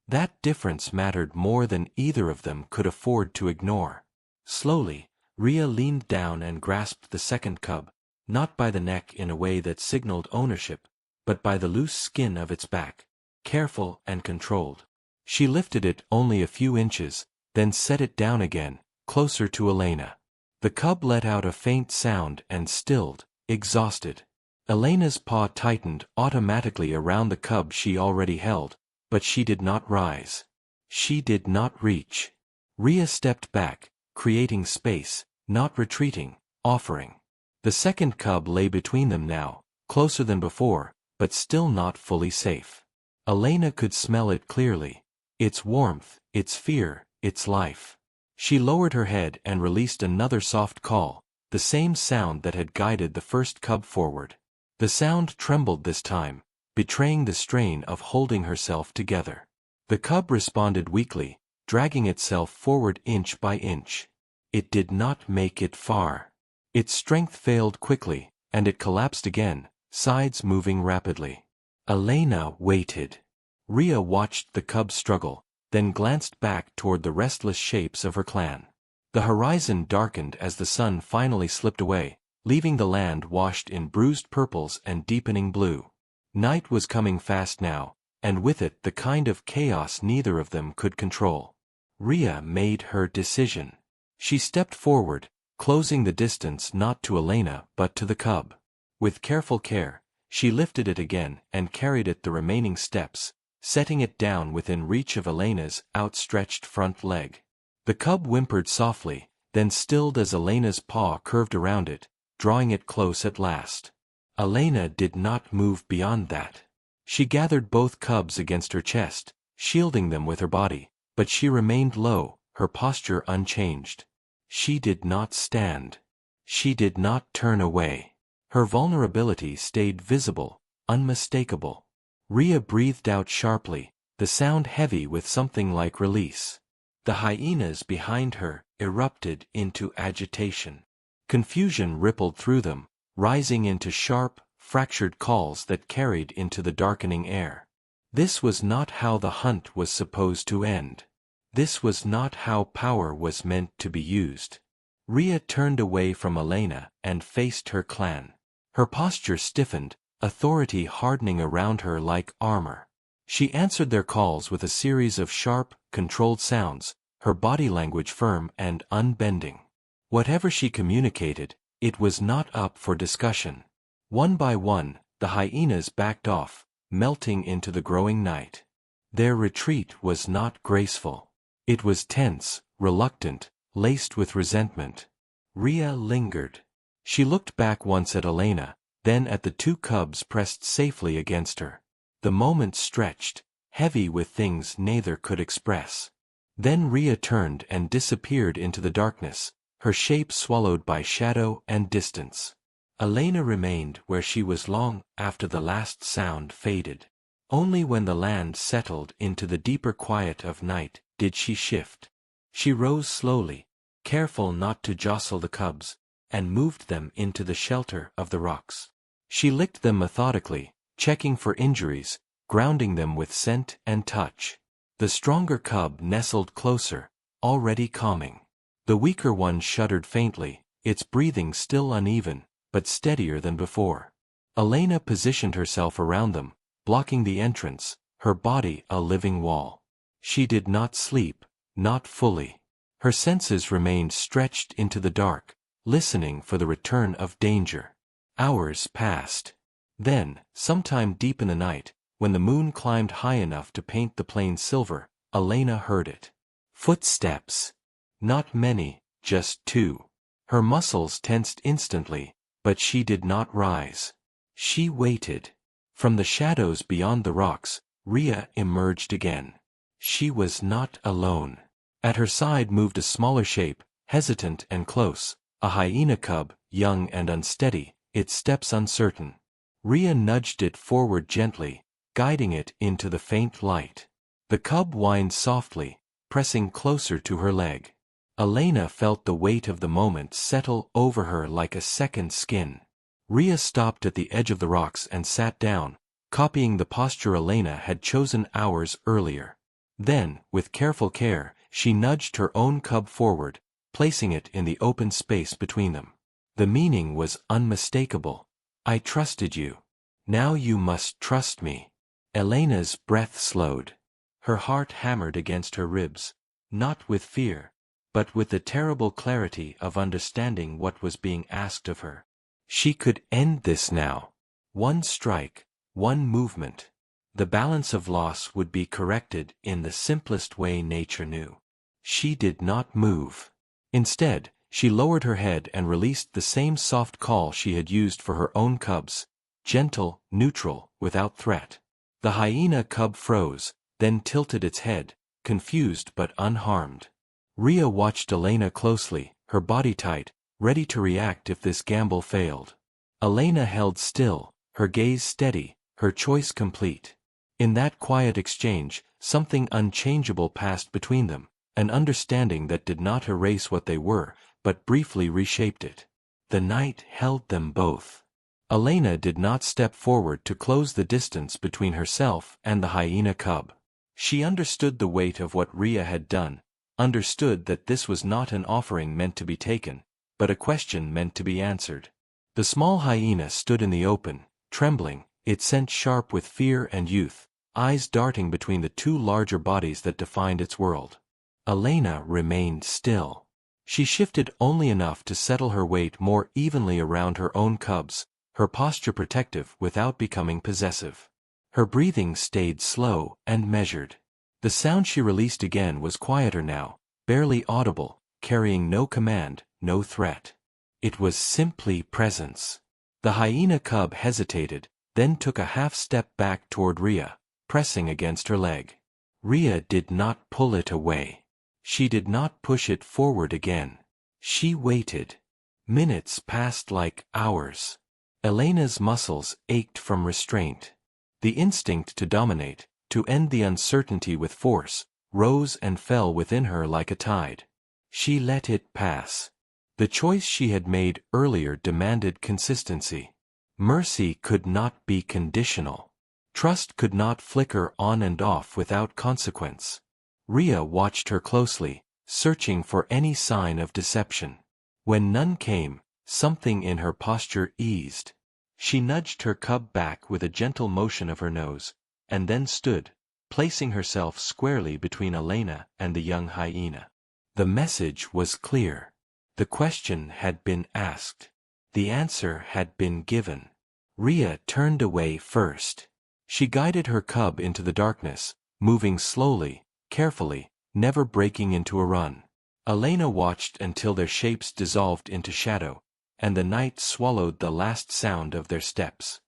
That difference mattered more than either of them could afford to ignore. Slowly, Rhea leaned down and grasped the second cub, not by the neck in a way that signaled ownership, but by the loose skin of its back, careful and controlled. She lifted it only a few inches, then set it down again, closer to Elena. The cub let out a faint sound and stilled, exhausted. Elena's paw tightened automatically around the cub she already held, but she did not rise. She did not reach. Rhea stepped back, creating space, not retreating, offering. The second cub lay between them now, closer than before, but still not fully safe. Elena could smell it clearly. Its warmth, its fear, its life. She lowered her head and released another soft call, the same sound that had guided the first cub forward. The sound trembled this time, betraying the strain of holding herself together. The cub responded weakly, dragging itself forward inch by inch. It did not make it far. Its strength failed quickly, and it collapsed again, sides moving rapidly. Elena waited. Rhea watched the cub struggle, then glanced back toward the restless shapes of her clan. The horizon darkened as the sun finally slipped away, leaving the land washed in bruised purples and deepening blue. Night was coming fast now, and with it the kind of chaos neither of them could control. Rhea made her decision. She stepped forward, closing the distance not to Elena but to the cub. With careful care, she lifted it again and carried it the remaining steps, setting it down within reach of Elena's outstretched front leg. The cub whimpered softly, then stilled as Elena's paw curved around it, drawing it close at last. Elena did not move beyond that. She gathered both cubs against her chest, shielding them with her body, but she remained low, her posture unchanged. She did not stand. She did not turn away. Her vulnerability stayed visible, unmistakable. Rhea breathed out sharply, the sound heavy with something like release. The hyenas behind her erupted into agitation. Confusion rippled through them, rising into sharp, fractured calls that carried into the darkening air. This was not how the hunt was supposed to end. This was not how power was meant to be used. Rhea turned away from Elena and faced her clan. Her posture stiffened, authority hardening around her like armor. She answered their calls with a series of sharp, controlled sounds, her body language firm and unbending. Whatever she communicated, it was not up for discussion. One by one, the hyenas backed off, melting into the growing night. Their retreat was not graceful. It was tense, reluctant, laced with resentment. Rhea lingered. She looked back once at Elena, then at the two cubs pressed safely against her. The moment stretched, heavy with things neither could express. Then Rhea turned and disappeared into the darkness, her shape swallowed by shadow and distance. Elena remained where she was long after the last sound faded. Only when the land settled into the deeper quiet of night did she shift. She rose slowly, careful not to jostle the cubs, and moved them into the shelter of the rocks. She licked them methodically, checking for injuries, grounding them with scent and touch. The stronger cub nestled closer, already calming. The weaker one shuddered faintly, its breathing still uneven, but steadier than before. Elena positioned herself around them, blocking the entrance, her body a living wall. She did not sleep, not fully. Her senses remained stretched into the dark, listening for the return of danger. Hours passed. Then, sometime deep in the night, when the moon climbed high enough to paint the plain silver, Elena heard it. Footsteps. Not many, just 2. Her muscles tensed instantly, but she did not rise. She waited. From the shadows beyond the rocks, Rhea emerged again. She was not alone. At her side moved a smaller shape, hesitant and close, a hyena cub, young and unsteady, its steps uncertain. Rhea nudged it forward gently, guiding it into the faint light. The cub whined softly, pressing closer to her leg. Elena felt the weight of the moment settle over her like a second skin. Rhea stopped at the edge of the rocks and sat down, copying the posture Elena had chosen hours earlier. Then, with careful care, she nudged her own cub forward, placing it in the open space between them. The meaning was unmistakable. I trusted you. Now you must trust me. Elena's breath slowed. Her heart hammered against her ribs, not with fear, but with the terrible clarity of understanding what was being asked of her. She could end this now. One strike, one movement. The balance of loss would be corrected in the simplest way nature knew. She did not move. Instead, she lowered her head and released the same soft call she had used for her own cubs, gentle, neutral, without threat. The hyena cub froze, then tilted its head, confused but unharmed. Rhea watched Elena closely, her body tight, ready to react if this gamble failed. Elena held still, her gaze steady, her choice complete. In that quiet exchange, something unchangeable passed between them, an understanding that did not erase what they were, but briefly reshaped it. The night held them both. Elena did not step forward to close the distance between herself and the hyena cub. She understood the weight of what Rhea had done, understood that this was not an offering meant to be taken, but a question meant to be answered. The small hyena stood in the open, trembling, its scent sharp with fear and youth, eyes darting between the two larger bodies that defined its world. Elena remained still. She shifted only enough to settle her weight more evenly around her own cubs, her posture protective without becoming possessive. Her breathing stayed slow and measured. The sound she released again was quieter now, barely audible, carrying no command, no threat. It was simply presence. The hyena cub hesitated, then took a half step back toward Rhea, pressing against her leg. Rhea did not pull it away. She did not push it forward again. She waited. Minutes passed like hours. Elena's muscles ached from restraint. The instinct to dominate, to end the uncertainty with force, rose and fell within her like a tide. She let it pass. The choice she had made earlier demanded consistency. Mercy could not be conditional. Trust could not flicker on and off without consequence. Rhea watched her closely, searching for any sign of deception. When none came, something in her posture eased. She nudged her cub back with a gentle motion of her nose, and then stood, placing herself squarely between Elena and the young hyena. The message was clear. The question had been asked. The answer had been given. Rhea turned away first. She guided her cub into the darkness, moving slowly, carefully, never breaking into a run. Elena watched until their shapes dissolved into shadow, and the night swallowed the last sound of their steps.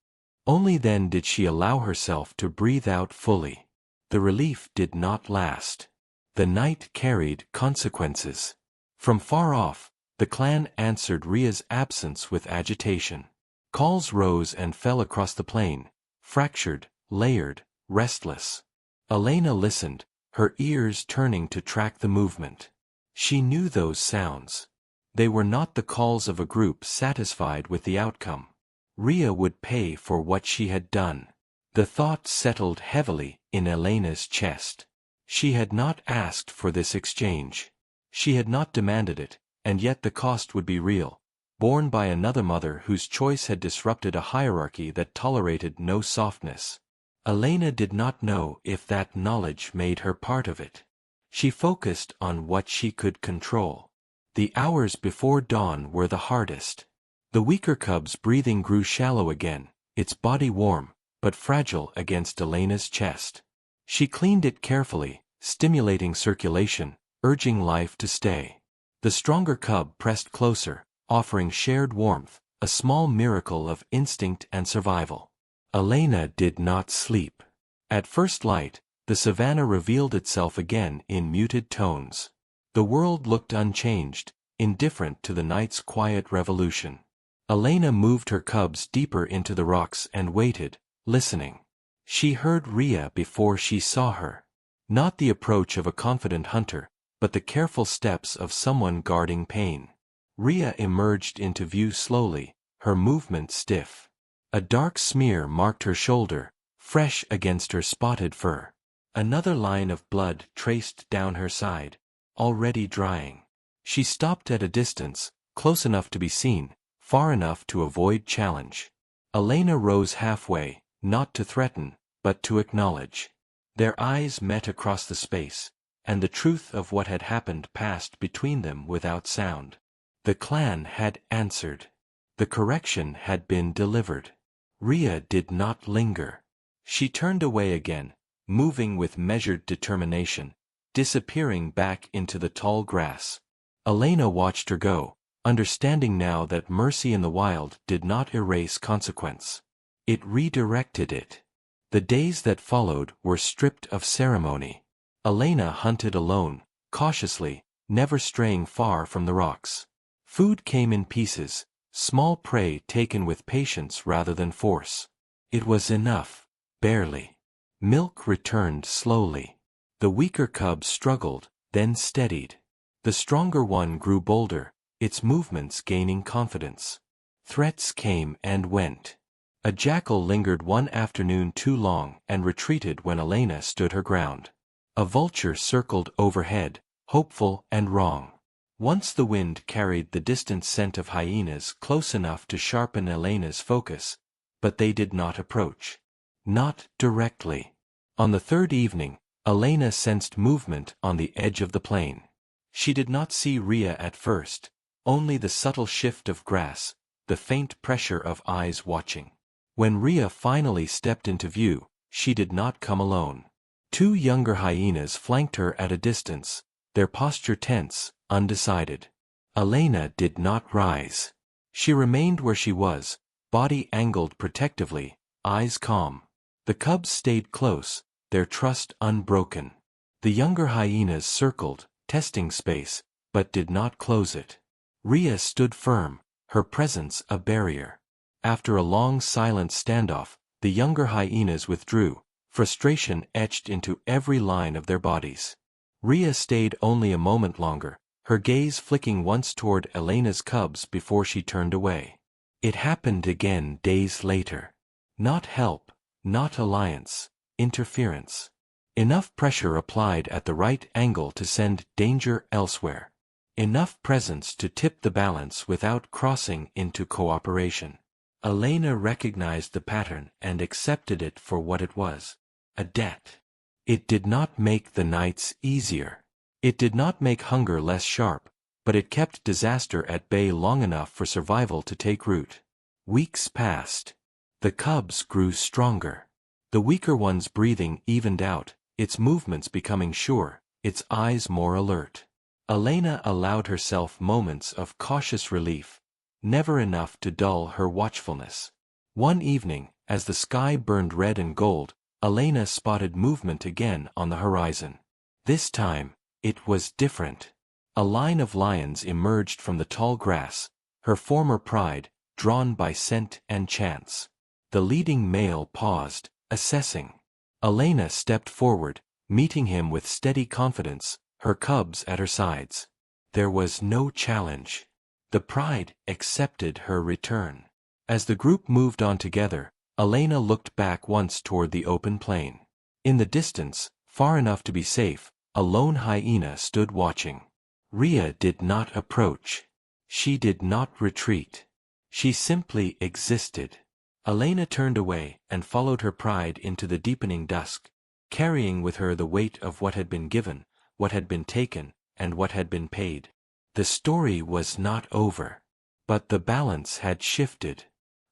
Only then did she allow herself to breathe out fully. The relief did not last. The night carried consequences. From far off, the clan answered Rhea's absence with agitation. Calls rose and fell across the plain, fractured, layered, restless. Elena listened, her ears turning to track the movement. She knew those sounds. They were not the calls of a group satisfied with the outcome. Rhea would pay for what she had done. The thought settled heavily in Elena's chest. She had not asked for this exchange. She had not demanded it, and yet the cost would be real, borne by another mother whose choice had disrupted a hierarchy that tolerated no softness. Elena did not know if that knowledge made her part of it. She focused on what she could control. The hours before dawn were the hardest. The weaker cub's breathing grew shallow again, its body warm, but fragile against Elena's chest. She cleaned it carefully, stimulating circulation, urging life to stay. The stronger cub pressed closer, offering shared warmth, a small miracle of instinct and survival. Elena did not sleep. At first light, the savanna revealed itself again in muted tones. The world looked unchanged, indifferent to the night's quiet revolution. Elena moved her cubs deeper into the rocks and waited, listening. She heard Rhea before she saw her. Not the approach of a confident hunter, but the careful steps of someone guarding pain. Rhea emerged into view slowly, her movement stiff. A dark smear marked her shoulder, fresh against her spotted fur. Another line of blood traced down her side, already drying. She stopped at a distance, close enough to be seen, far enough to avoid challenge. Elena rose halfway, not to threaten, but to acknowledge. Their eyes met across the space, and the truth of what had happened passed between them without sound. The clan had answered. The correction had been delivered. Rhea did not linger. She turned away again, moving with measured determination, disappearing back into the tall grass. Elena watched her go, understanding now that mercy in the wild did not erase consequence. It redirected it. The days that followed were stripped of ceremony. Elena hunted alone, cautiously, never straying far from the rocks. Food came in pieces, small prey taken with patience rather than force. It was enough, barely. Milk returned slowly. The weaker cub struggled, then steadied. The stronger one grew bolder, its movements gaining confidence. Threats came and went. A jackal lingered one afternoon too long and retreated when Elena stood her ground. A vulture circled overhead, hopeful and wrong. Once the wind carried the distant scent of hyenas close enough to sharpen Elena's focus, but they did not approach. Not directly. On the third evening, Elena sensed movement on the edge of the plain. She did not see Rhea at first, only the subtle shift of grass, the faint pressure of eyes watching. When Rhea finally stepped into view, she did not come alone. Two younger hyenas flanked her at a distance, their posture tense, undecided. Elena did not rise. She remained where she was, body angled protectively, eyes calm. The cubs stayed close, their trust unbroken. The younger hyenas circled, testing space, but did not close it. Rhea stood firm, her presence a barrier. After a long silent standoff, the younger hyenas withdrew, frustration etched into every line of their bodies. Rhea stayed only a moment longer, her gaze flicking once toward Elena's cubs before she turned away. It happened again days later. Not help, not alliance, interference. Enough pressure applied at the right angle to send danger elsewhere. Enough presence to tip the balance without crossing into cooperation. Elena recognized the pattern and accepted it for what it was. A debt. It did not make the nights easier. It did not make hunger less sharp, but it kept disaster at bay long enough for survival to take root. Weeks passed. The cubs grew stronger. The weaker one's breathing evened out, its movements becoming sure, its eyes more alert. Elena allowed herself moments of cautious relief, never enough to dull her watchfulness. One evening, as the sky burned red and gold, Elena spotted movement again on the horizon. This time, it was different. A line of lions emerged from the tall grass, her former pride, drawn by scent and chance. The leading male paused, assessing. Elena stepped forward, meeting him with steady confidence, her cubs at her sides. There was no challenge. The pride accepted her return. As the group moved on together, Elena looked back once toward the open plain. In the distance, far enough to be safe, a lone hyena stood watching. Rhea did not approach. She did not retreat. She simply existed. Elena turned away and followed her pride into the deepening dusk, carrying with her the weight of what had been given, what had been taken, and what had been paid. The story was not over. But the balance had shifted.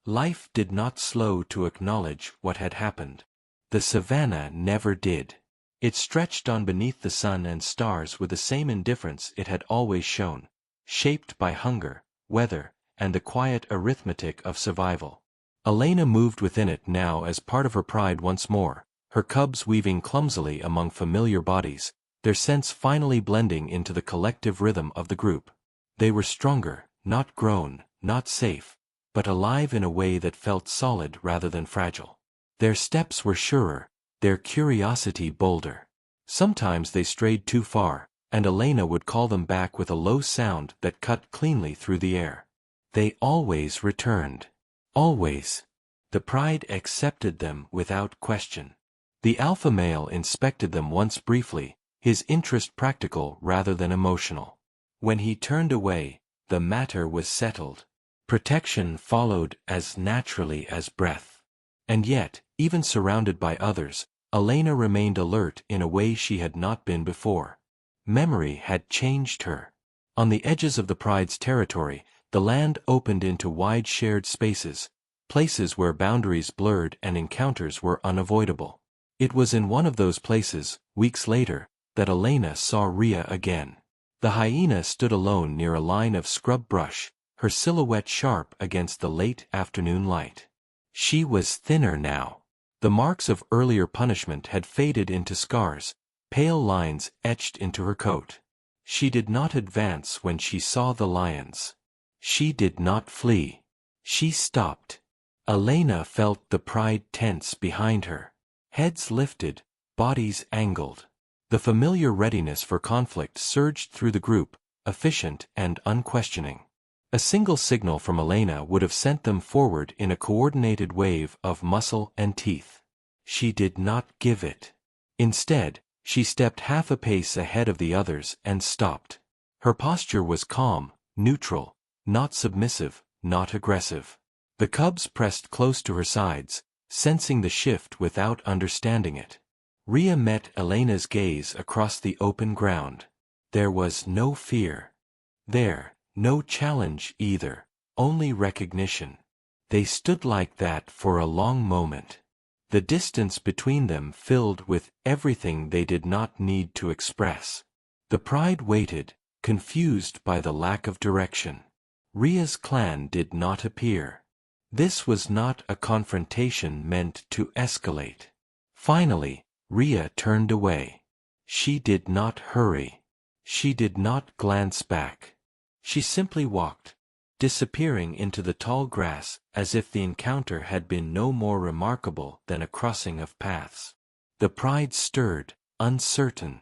Life did not slow to acknowledge what had happened. The savanna never did. It stretched on beneath the sun and stars with the same indifference it had always shown, shaped by hunger, weather, and the quiet arithmetic of survival. Elena moved within it now as part of her pride once more, her cubs weaving clumsily among familiar bodies, their sense finally blending into the collective rhythm of the group. They were stronger, not grown, not safe, but alive in a way that felt solid rather than fragile. Their steps were surer, their curiosity bolder. Sometimes they strayed too far, and Elena would call them back with a low sound that cut cleanly through the air. They always returned. Always. The pride accepted them without question. The alpha male inspected them once briefly, his interest practical rather than emotional. When he turned away, the matter was settled. Protection followed as naturally as breath. And yet, even surrounded by others, Elena remained alert in a way she had not been before. Memory had changed her. On the edges of the pride's territory, the land opened into wide shared spaces, places where boundaries blurred and encounters were unavoidable. It was in one of those places, weeks later, that Elena saw Rhea again. The hyena stood alone near a line of scrub brush, her silhouette sharp against the late afternoon light. She was thinner now. The marks of earlier punishment had faded into scars, pale lines etched into her coat. She did not advance when she saw the lions. She did not flee. She stopped. Elena felt the pride tense behind her. Heads lifted, bodies angled. The familiar readiness for conflict surged through the group, efficient and unquestioning. A single signal from Elena would have sent them forward in a coordinated wave of muscle and teeth. She did not give it. Instead, she stepped half a pace ahead of the others and stopped. Her posture was calm, neutral, not submissive, not aggressive. The cubs pressed close to her sides, sensing the shift without understanding it. Rhea met Elena's gaze across the open ground. There was no fear. No challenge either, only recognition. They stood like that for a long moment. The distance between them filled with everything they did not need to express. The pride waited, confused by the lack of direction. Rhea's clan did not appear. This was not a confrontation meant to escalate. Finally, Rhea turned away. She did not hurry. She did not glance back. She simply walked, disappearing into the tall grass as if the encounter had been no more remarkable than a crossing of paths. The pride stirred, uncertain.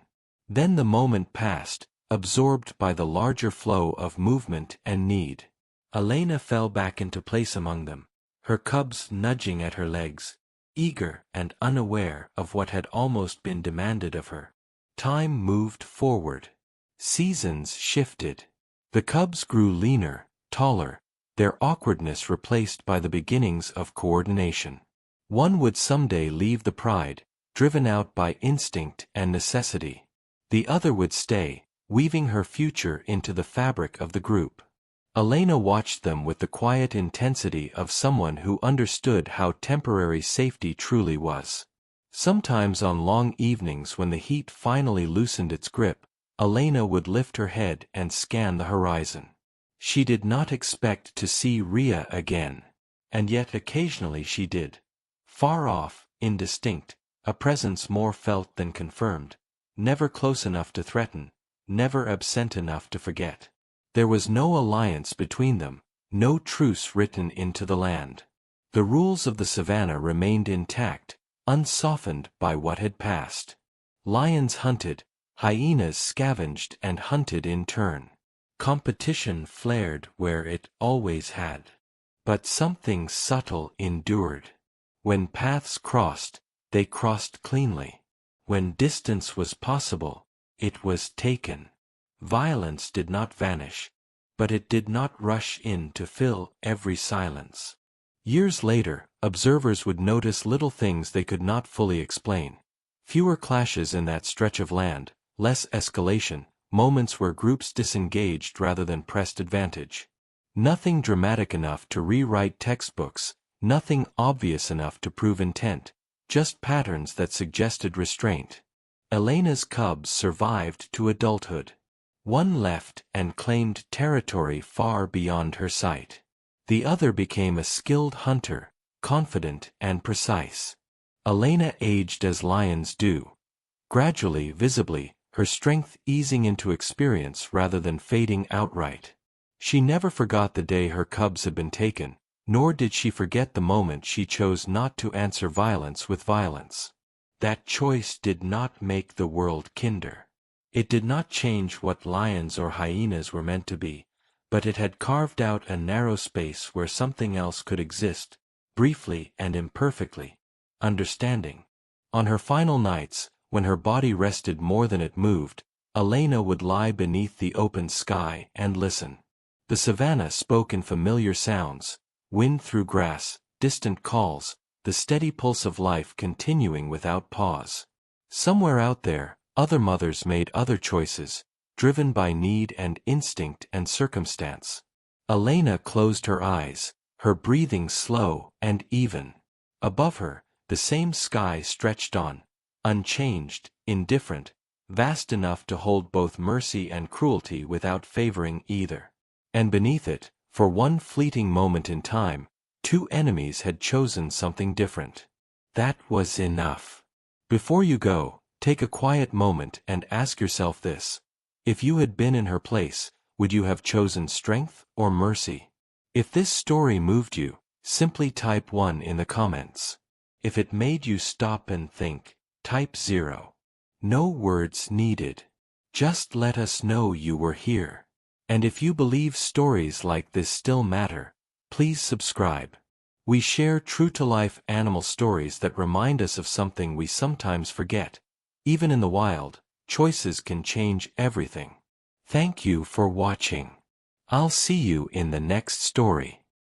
Then the moment passed, absorbed by the larger flow of movement and need. Elena fell back into place among them, her cubs nudging at her legs, eager and unaware of what had almost been demanded of her. Time moved forward. Seasons shifted. The cubs grew leaner, taller, their awkwardness replaced by the beginnings of coordination. One would someday leave the pride, driven out by instinct and necessity. The other would stay, weaving her future into the fabric of the group. Elena watched them with the quiet intensity of someone who understood how temporary safety truly was. Sometimes on long evenings when the heat finally loosened its grip, Elena would lift her head and scan the horizon. She did not expect to see Rhea again. And yet occasionally she did. Far off, indistinct, a presence more felt than confirmed, never close enough to threaten, never absent enough to forget. There was no alliance between them, no truce written into the land. The rules of the savanna remained intact, unsoftened by what had passed. Lions hunted, hyenas scavenged and hunted in turn. Competition flared where it always had. But something subtle endured. When paths crossed, they crossed cleanly. When distance was possible, it was taken. Violence did not vanish, but it did not rush in to fill every silence. Years later, observers would notice little things they could not fully explain. Fewer clashes in that stretch of land, less escalation, moments where groups disengaged rather than pressed advantage. Nothing dramatic enough to rewrite textbooks, nothing obvious enough to prove intent, just patterns that suggested restraint. Elena's cubs survived to adulthood. One left and claimed territory far beyond her sight. The other became a skilled hunter, confident and precise. Elena aged as lions do. Gradually, visibly, her strength easing into experience rather than fading outright. She never forgot the day her cubs had been taken, nor did she forget the moment she chose not to answer violence with violence. That choice did not make the world kinder. It did not change what lions or hyenas were meant to be, but it had carved out a narrow space where something else could exist, briefly and imperfectly. Understanding. On her final nights, when her body rested more than it moved, Elena would lie beneath the open sky and listen. The savanna spoke in familiar sounds, wind through grass, distant calls, the steady pulse of life continuing without pause. Somewhere out there, other mothers made other choices, driven by need and instinct and circumstance. Elena closed her eyes, her breathing slow and even. Above her, the same sky stretched on, unchanged, indifferent, vast enough to hold both mercy and cruelty without favoring either. And beneath it, for one fleeting moment in time, two enemies had chosen something different. That was enough. Before you go, take a quiet moment and ask yourself this. If you had been in her place, would you have chosen strength or mercy? If this story moved you, simply type 1 in the comments. If it made you stop and think, type 0. No words needed. Just let us know you were here. And if you believe stories like this still matter, please subscribe. We share true-to-life animal stories that remind us of something we sometimes forget. Even in the wild, choices can change everything. Thank you for watching. I'll see you in the next story.